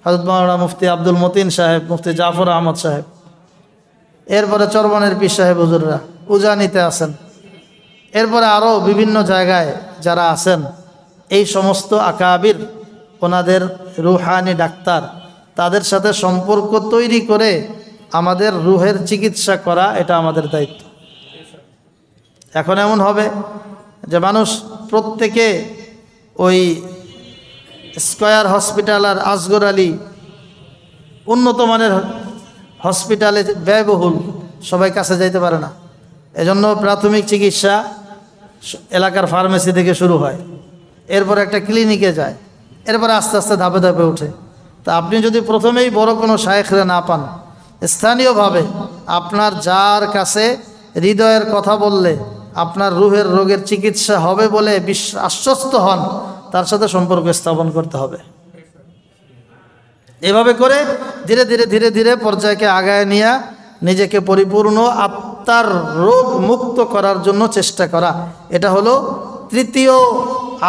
হযরত মাওলানা মুফতি আব্দুল মতিন সাহেব, মুফতি জাফর আহমদ সাহেব, এরপরে চরবনের পীর সাহেব হুজুররা উজানিতে আছেন, এরপরে আরও বিভিন্ন জায়গায় যারা আছেন, এই সমস্ত আকাবির ওনাদের রুহানি ডাক্তার, তাদের সাথে সম্পর্ক তৈরি করে আমাদের রুহের চিকিৎসা করা এটা আমাদের দায়িত্ব। এখন এমন হবে যে মানুষ প্রত্যেকে ওই স্কয়ার হসপিটাল আর আসগর আলী উন্নত মানের হসপিটালে ব্যয়বহুল, সবাই কাছে যাইতে পারে না। এজন্য প্রাথমিক চিকিৎসা এলাকার ফার্মেসি থেকে শুরু হয়, এরপর একটা ক্লিনিকে যায়, এরপরে আস্তে আস্তে ধাপে ধাপে ওঠে। তা আপনি যদি প্রথমেই বড় কোনো শায়েখরে না পান, স্থানীয়ভাবে আপনার যার কাছে হৃদয়ের কথা বললে আপনার রুহের রোগের চিকিৎসা হবে বলে আশ্বস্ত হন, তার সাথে সম্পর্ক স্থাপন করতে হবে। এভাবে করে ধীরে ধীরে ধীরে ধীরে পর্যায়কে আগায় নিয়ে নিজেকে পরিপূর্ণ আত্মার রোগ মুক্ত করার জন্য চেষ্টা করা, এটা হলো তৃতীয়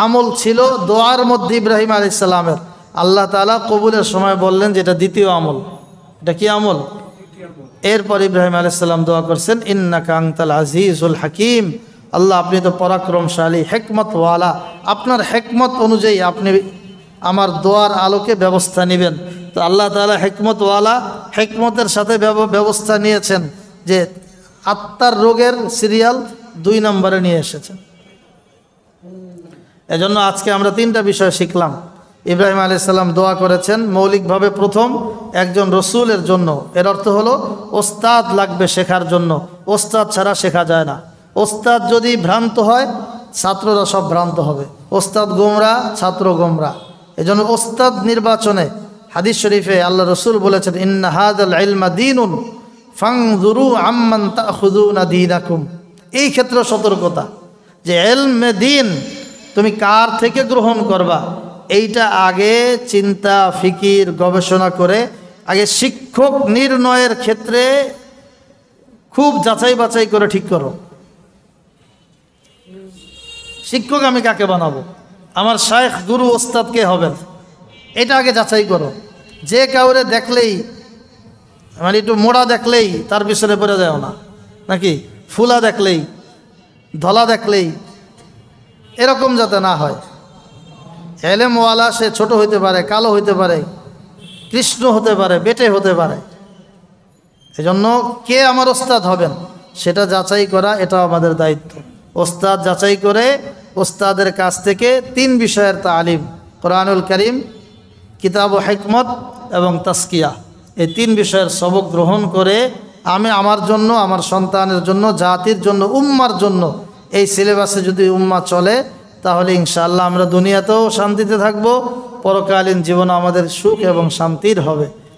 আমল ছিল দোয়ার মধ্যে ইব্রাহিম আলাইহিস সালামের। আল্লাহ তাআলা কবুলের সময় বললেন যে এটা দ্বিতীয় আমল। এটা কি আমল? এরপর ইব্রাহিম আলাইহিস সালাম দোয়া করছেন, ইন্নাকা আনতাল আজিজুল হাকিম, আল্লাহ আপনি তো পরাক্রমশালী, হিকমতওয়ালা, আপনার হিকমত অনুযায়ী আপনি আমার দোয়ার আলোকে ব্যবস্থা নেবেন। তো আল্লাহ তাআলা হিকমতওয়ালা, হিকমতের সাথে ব্যবস্থা নিয়েছেন যে আত্মার রোগের সিরিয়াল 2 নম্বরে নিয়ে এসেছেন। এজন্য আজকে আমরা 3টা বিষয় শিখলাম। ইব্রাহিম আলাইহিস সালাম দোয়া করেছেন মৌলিকভাবে প্রথম একজন রসুলের জন্য, এর অর্থ হলো ওস্তাদ লাগবে শেখার জন্য, ওস্তাদ ছাড়া শেখা যায় না। ওস্তাদ যদি ভ্রান্ত হয় ছাত্ররা সব ভ্রান্ত হবে, ওস্তাদ গোমরা ছাত্র গোমরা। এজন্য ওস্তাদ নির্বাচনে হাদিস শরীফে আল্লাহ রসুল বলেছেন, ইন্না হাযাল ইলমা দীনুন ফানজুরু আম্মান তাখুযুনা দীনাকুম। এই ক্ষেত্রে সতর্কতা যে ইলমে দ্বীন তুমি কার থেকে গ্রহণ করবা, এইটা আগে চিন্তা ফিকির গবেষণা করে আগে শিক্ষক নির্ণয়ের ক্ষেত্রে খুব যাচাই বাছাই করে ঠিক করো। শিক্ষক আমি কাকে বানাবো, আমার শায়েখ গুরু ওস্তাদ কে হবেন, এটা আগে যাচাই করো। যে কাউরে দেখলেই মানে একটু মোড়া দেখলেই তার পিছনে পড়ে যায় না, নাকি ফুলা দেখলেই ধলা দেখলেই, এরকম যাতে না হয়। এলেমওয়ালা সে ছোট হইতে পারে, কালো হইতে পারে, কৃষ্ণ হতে পারে, বেটে হতে পারে। এজন্য কে আমার ওস্তাদ হবেন সেটা যাচাই করা, এটা আমাদের দায়িত্ব। ওস্তাদ যাচাই করে ওস্তাদের কাছ থেকে 3 বিষয়ের তালিম, কোরআনুল কারীম, কিতাব ও হিকমত এবং তাসকিয়া, এই 3 বিষয়ের সবক গ্রহণ করে আমি আমার জন্য, আমার সন্তানের জন্য, জাতির জন্য, উম্মার জন্য এই সিলেবাসে যদি উম্মা চলে তাহলে ইনশাআল্লাহ আমরা দুনিয়াতেও শান্তিতে থাকব, পরকালীন জীবন আমাদের সুখ এবং শান্তির হবে।